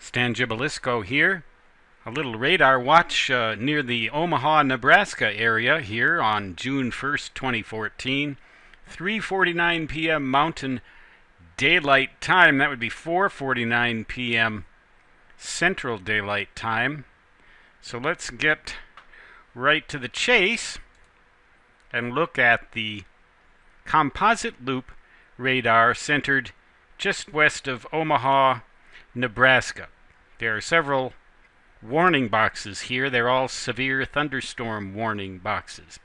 Stan Gibilisco here. A little radar watch near the Omaha, Nebraska area here on June 1st, 2014. 3:49 p.m. Mountain Daylight Time. That would be 4:49 p.m. Central Daylight Time. So let's get right to the chase and look at the composite loop radar centered just west of Omaha, Nebraska. There are several warning boxes here. They're all severe thunderstorm warning boxes.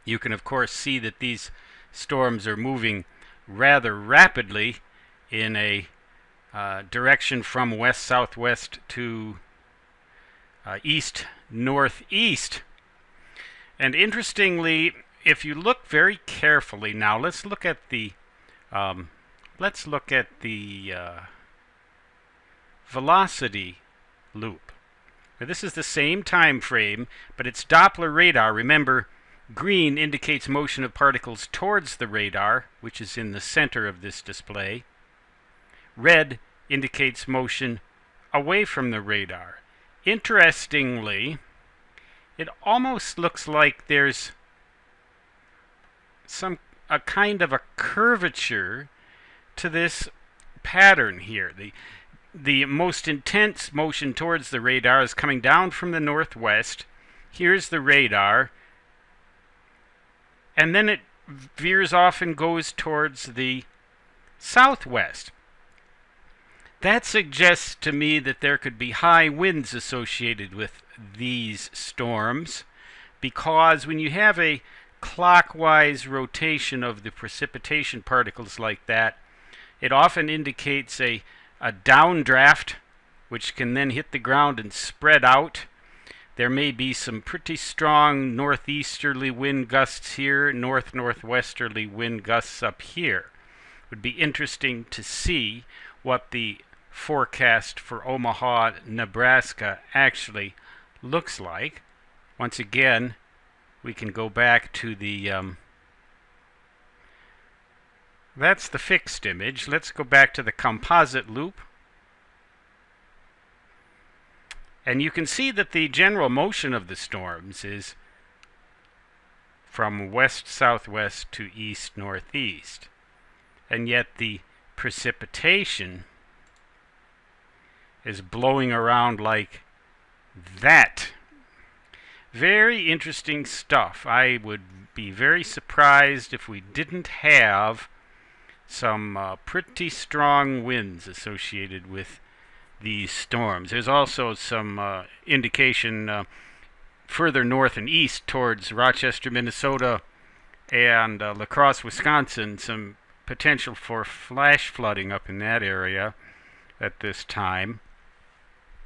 You can of course see that these storms are moving rather rapidly in a direction from west-southwest to east-northeast. And interestingly, if you look very carefully now, let's look at the velocity loop. Now, this is the same time frame, but it's Doppler radar. Remember, green indicates motion of particles towards the radar, which is in the center of this display. Red indicates motion away from the radar. Interestingly, it almost looks like there's a kind of a curvature to this pattern here. The most intense motion towards the radar is coming down from the northwest. Here's the radar. And then it veers off and goes towards the southwest. That suggests to me that there could be high winds associated with these storms, because when you have a clockwise rotation of the precipitation particles like that, it often indicates a downdraft, which can then hit the ground and spread out. There may be some pretty strong northeasterly wind gusts here, northwesterly wind gusts up here. It would be interesting to see what the forecast for Omaha, Nebraska actually looks like. Once again, we can go back to the that's the fixed image. Let's go back to the composite loop. And you can see that the general motion of the storms is from west-southwest to east-northeast. And yet the precipitation is blowing around like that. Very interesting stuff. I would be very surprised if we didn't have some pretty strong winds associated with these storms. There's also some indication further north and east towards Rochester, Minnesota, and La Crosse, Wisconsin, some potential for flash flooding up in that area at this time.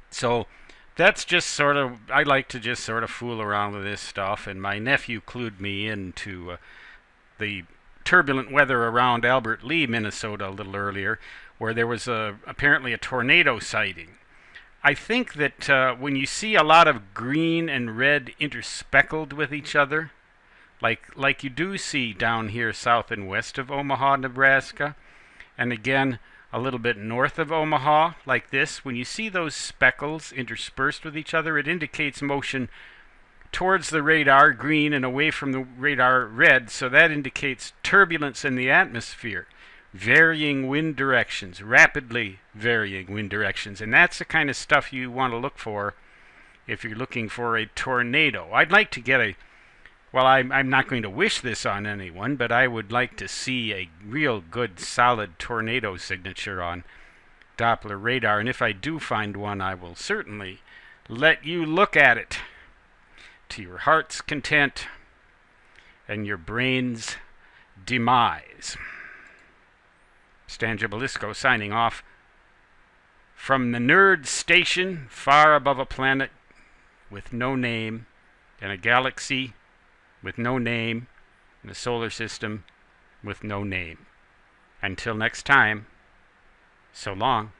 So that's just sort of, I like to just sort of fool around with this stuff, and my nephew clued me into the turbulent weather around Albert Lea, Minnesota a little earlier, where there was apparently a tornado sighting. I think that when you see a lot of green and red interspeckled with each other, like you do see down here south and west of Omaha, Nebraska, and again a little bit north of Omaha, like this, when you see those speckles interspersed with each other, it indicates motion towards the radar, green, and away from the radar, red. So that indicates turbulence in the atmosphere, varying wind directions, rapidly varying wind directions. And that's the kind of stuff you want to look for if you're looking for a tornado. I'd like to get well, I'm not going to wish this on anyone, but I would like to see a real good solid tornado signature on Doppler radar. And if I do find one, I will certainly let you look at it to your heart's content and your brain's demise. Stan Gibilisco signing off from the Nerd Station, far above a planet with no name, and a galaxy with no name, and a solar system with no name. Until next time, so long.